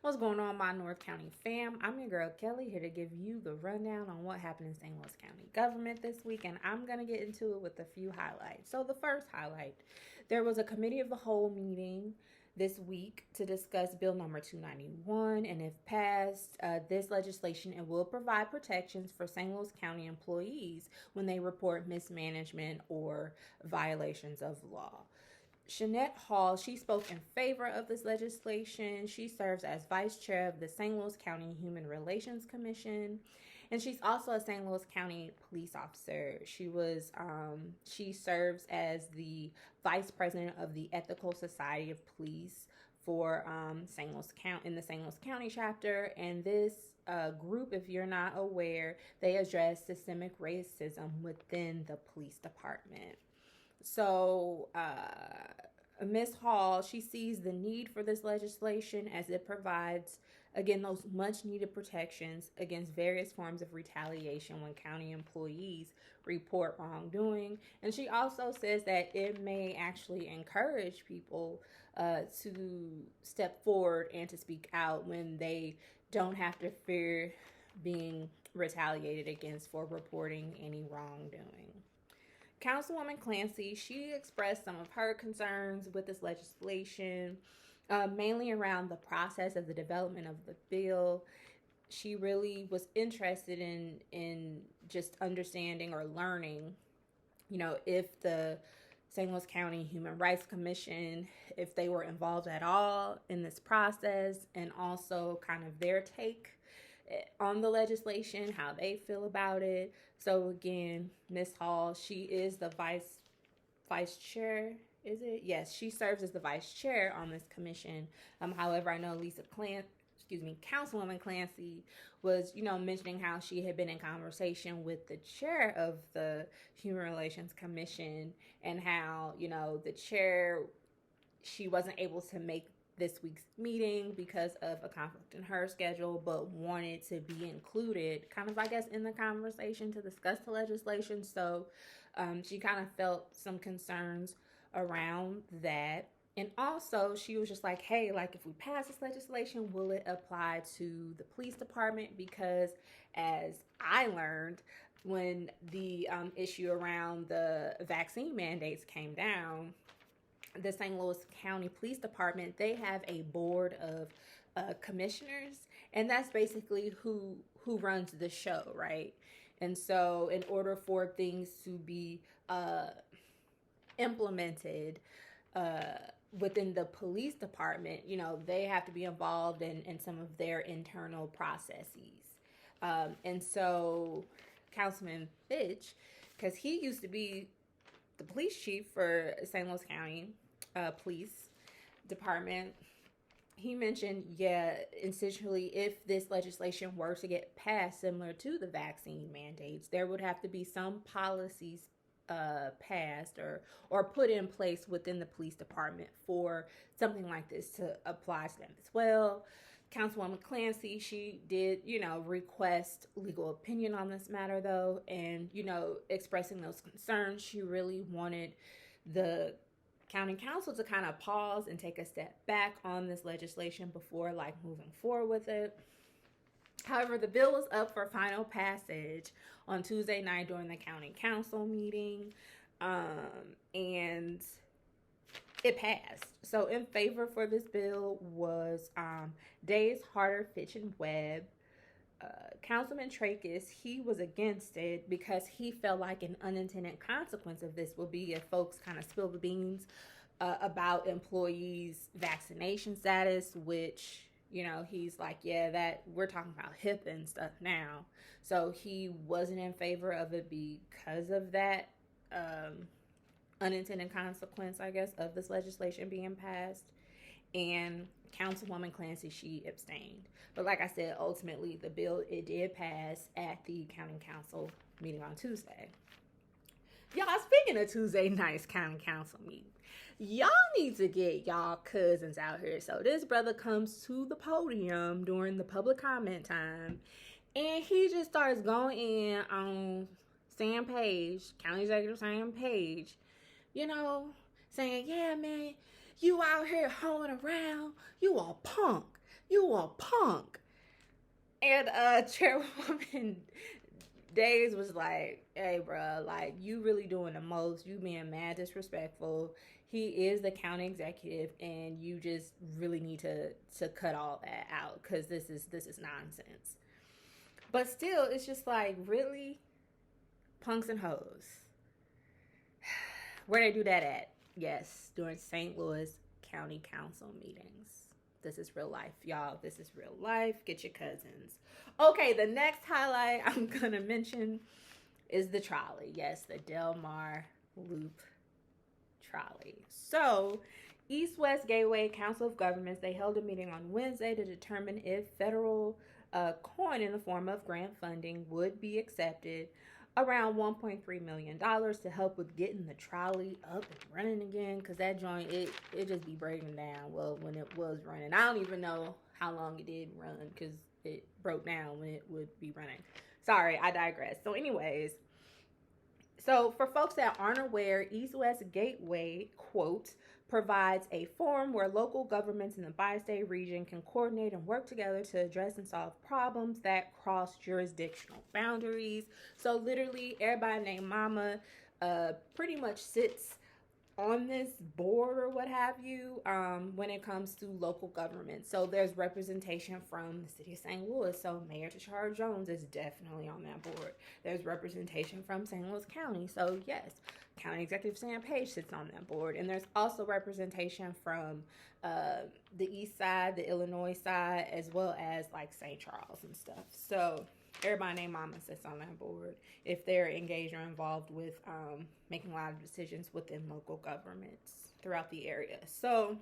What's going on, my North County fam? I'm your girl Kelly, here to give you the rundown on what happened in St. Louis County government this week, and I'm going to get into it with a few highlights. So the first highlight, there was a committee of the whole meeting this week to discuss Bill number 291, and if passed, this legislation, it will provide protections for St. Louis County employees when they report mismanagement or violations of law. Shanette Hall, she spoke in favor of this legislation. She serves as vice chair of the St. Louis County Human Relations Commission, and she's also a St. Louis County police officer. She serves as the vice president of the Ethical Society of Police for St. Louis County in the St. Louis County chapter, and this group, if you're not aware, they address systemic racism within the police department. So, Ms. Hall, she sees the need for this legislation as it provides, again, those much needed protections against various forms of retaliation when county employees report wrongdoing. And she also says that it may actually encourage people to step forward and to speak out when they don't have to fear being retaliated against for reporting any wrongdoing. Councilwoman Clancy, she expressed some of her concerns with this legislation, mainly around the process of the development of the bill. She really was interested in just understanding or learning, if the St. Louis County Human Rights Commission, if they were involved at all in this process, and also kind of their take on the legislation, how they feel about it. So again, Ms. Hall, she is the vice chair. Is it? Yes, she serves as the vice chair on this commission. However, I know Councilwoman Clancy was, mentioning how she had been in conversation with the chair of the Human Relations Commission, and how, the chair, she wasn't able to make this week's meeting because of a conflict in her schedule, but wanted to be included kind of, I guess, in the conversation to discuss the legislation. So she kind of felt some concerns around that. And also she was just like, hey, like, if we pass this legislation, will it apply to the police department? Because as I learned, when the issue around the vaccine mandates came down, the St. Louis County Police Department, they have a board of commissioners, and that's basically who runs the show, right? And so in order for things to be implemented within the police department, they have to be involved in some of their internal processes. And so Councilman Fitch, because he used to be the police chief for St. Louis County Police Department, he mentioned, essentially, if this legislation were to get passed similar to the vaccine mandates, there would have to be some policies passed or put in place within the police department for something like this to apply to them as well. Councilwoman Clancy, she did, request legal opinion on this matter, though, and, expressing those concerns, she really wanted the county council to kind of pause and take a step back on this legislation before, moving forward with it. However, the bill was up for final passage on Tuesday night during the county council meeting, and it passed. So in favor for this bill was Days, Harder, Fitch, and Webb. Councilman Trachis, he was against it because he felt like an unintended consequence of this would be if folks kind of spill the beans about employees' vaccination status, which, he's like, that we're talking about HIPAA and stuff now. So he wasn't in favor of it because of that unintended consequence, I guess, of this legislation being passed. And Councilwoman Clancy, she abstained. But like I said, ultimately, the bill, it did pass at the county council meeting on Tuesday. Y'all, speaking of Tuesday night's county council meeting, y'all need to get y'all cousins out here. So this brother comes to the podium during the public comment time, and he just starts going in on Sam Page, County Executive Sam Page, saying, yeah, man, you out here hoeing around, you a punk. You a punk. And Chairwoman Days was like, hey, bro, like, you really doing the most. You being mad disrespectful. He is the county executive, and you just really need to cut all that out, because this is nonsense. But still, it's just like, really? Punks and hoes. Where they do that at? Yes, during St. Louis County Council meetings. This is real life, y'all. This is real life. Get your cousins. Okay, the next highlight I'm going to mention is the trolley. Yes, the Del Mar Loop Trolley. So, East West Gateway Council of Governments, they held a meeting on Wednesday to determine if federal coin in the form of grant funding would be accepted, around $1.3 million, to help with getting the trolley up and running again, because that joint, it just be breaking down. Well, when it was running, I don't even know how long it did run, because it broke down when it would be running. Sorry, I digress. So anyways, so for folks that aren't aware, East West Gateway, quote, provides a forum where local governments in the bi-state region can coordinate and work together to address and solve problems that cross jurisdictional boundaries. So literally, everybody named Mama pretty much sits on this board or what have you, when it comes to local government. So there's representation from the city of St. Louis. So Mayor Tashara Jones is definitely on that board. There's representation from St. Louis County. So yes, County Executive Sam Page sits on that board. And there's also representation from the east side, the Illinois side, as well as like St. Charles and stuff. So everybody named Mama sits on that board if they're engaged or involved with making a lot of decisions within local governments throughout the area. So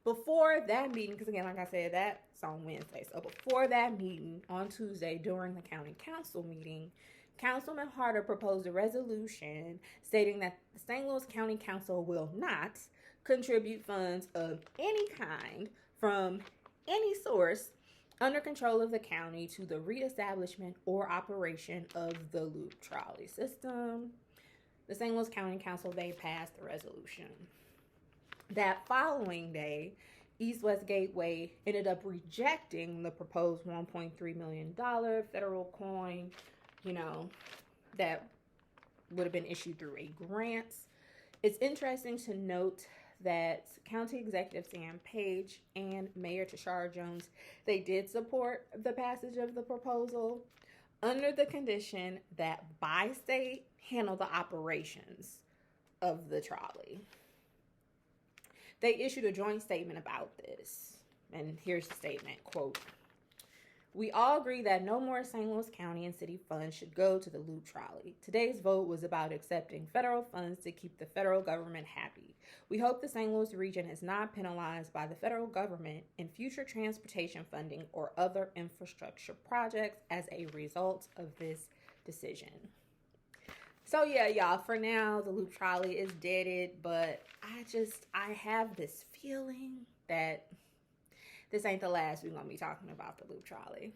before that meeting, because again, like I said, that's on Wednesday. So before that meeting on Tuesday during the county council meeting, Councilman Harder proposed a resolution stating that the St. Louis County Council will not contribute funds of any kind from any source under control of the county to the reestablishment or operation of the Loop Trolley system. The St. Louis County Council, they passed the resolution. That following day, East West Gateway ended up rejecting the proposed $1.3 million federal coin, that would have been issued through a grant. It's interesting to note that County Executive Sam Page and Mayor Tashara Jones, they did support the passage of the proposal under the condition that bi-state handle the operations of the trolley. They issued a joint statement about this, and here's the statement, quote, "We all agree that no more St. Louis County and city funds should go to the Loop Trolley. Today's vote was about accepting federal funds to keep the federal government happy. We hope the St. Louis region is not penalized by the federal government in future transportation funding or other infrastructure projects as a result of this decision." So yeah, y'all, for now, the Loop Trolley is deaded, but I have this feeling that this ain't the last we're going to be talking about the Loop Trolley.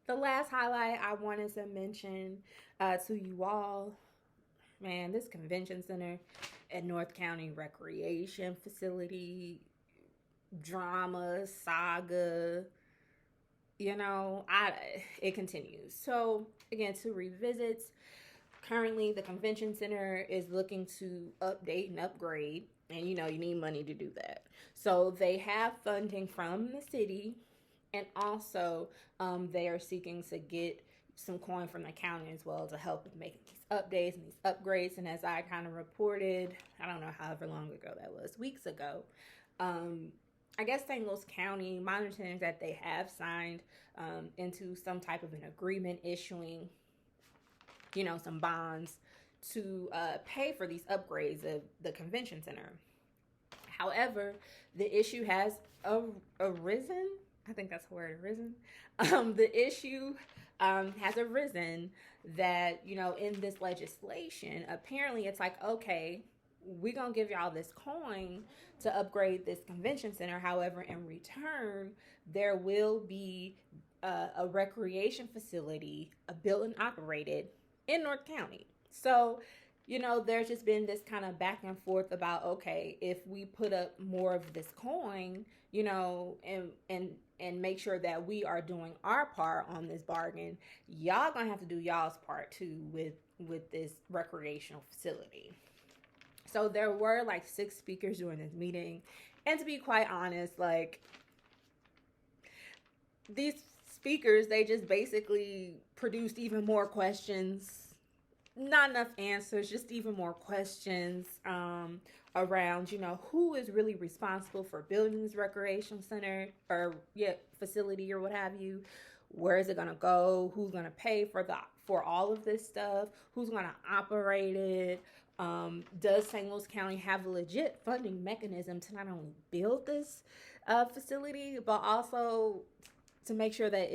The last highlight I wanted to mention to you all, man, this convention center at North County Recreation Facility, drama, saga, it continues. So again, to revisit, currently the convention center is looking to update and upgrade, and you need money to do that. So they have funding from the city, and also they are seeking to get some coin from the county as well to help with making these updates and these upgrades. And as I kind of reported, I don't know however long ago that was, weeks ago, I guess St. Louis County, my understanding is that they have signed into some type of an agreement issuing, some bonds to pay for these upgrades of the convention center. However, the issue has arisen. I think that's the word, arisen. The issue has arisen that, in this legislation, apparently it's like, okay, we're going to give y'all this coin to upgrade this convention center. However, in return, there will be a recreation facility built and operated in North County. So, there's just been this kind of back and forth about, okay, if we put up more of this coin, you know, and make sure that we are doing our part on this bargain, y'all gonna have to do y'all's part too with this recreational facility. So there were like 6 speakers during this meeting, and to be quite honest, like, these speakers, they just basically produced even more questions, not enough answers, just even more questions around, you know, who is really responsible for building this recreation center or facility or what have you. Where is it gonna go? Who's gonna pay for all of this stuff? Who's gonna operate it? Does St. Louis County have a legit funding mechanism to not only build this facility, but also to make sure that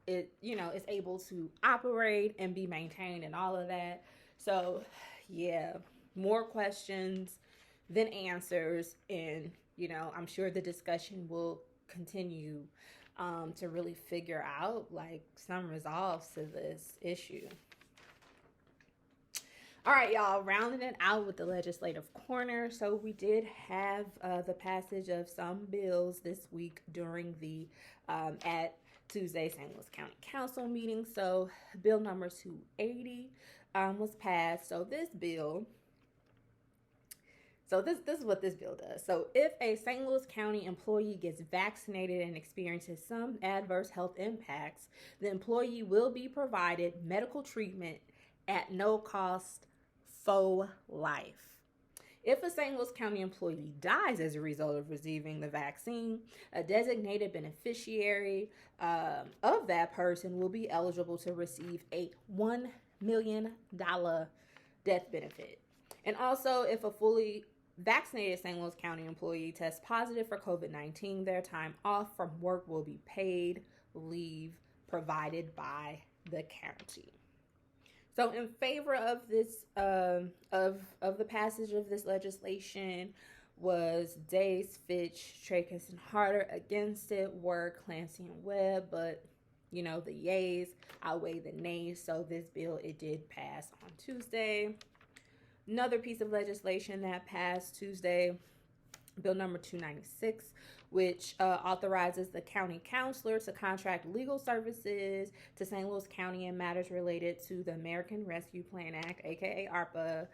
it you know is able to operate and be maintained and all of that. So yeah, more questions than answers, and you know, I'm sure the discussion will continue to really figure out like some resolves to this issue. All right, y'all, rounding it out with the legislative corner. So we did have the passage of some bills this week during the at Tuesday St. Louis County Council meeting. So bill number 280 was passed. So this is what this bill does. So if a St. Louis County employee gets vaccinated and experiences some adverse health impacts, the employee will be provided medical treatment at no cost for life. If a St. Louis County employee dies as a result of receiving the vaccine, a designated beneficiary of that person will be eligible to receive a $1 million death benefit. And also, if a fully vaccinated St. Louis County employee tests positive for COVID-19, their time off from work will be paid leave provided by the county. So in favor of this, of the passage of this legislation was Days, Fitch, Tracus, and Harder. Against it were Clancy and Webb, but you know, the yays outweigh the nays. So this bill, it did pass on Tuesday. Another piece of legislation that passed Tuesday, bill number 296, which authorizes the county counselor to contract legal services to St. Louis County in matters related to the American Rescue Plan Act, aka ARPA,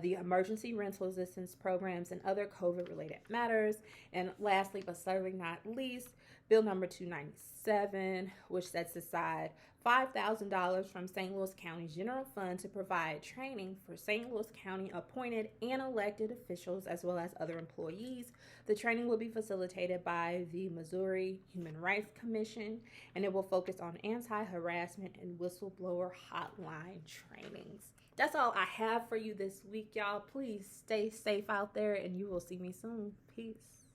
the emergency rental assistance programs, and other COVID-related matters. And lastly, but certainly not least, bill number 297, which sets aside $5,000 from St. Louis County General Fund to provide training for St. Louis County appointed and elected officials as well as other employees. The training will be facilitated by the Missouri Human Rights Commission, and it will focus on anti-harassment and whistleblower hotline trainings. That's all I have for you this week, y'all. Please stay safe out there, and you will see me soon. Peace.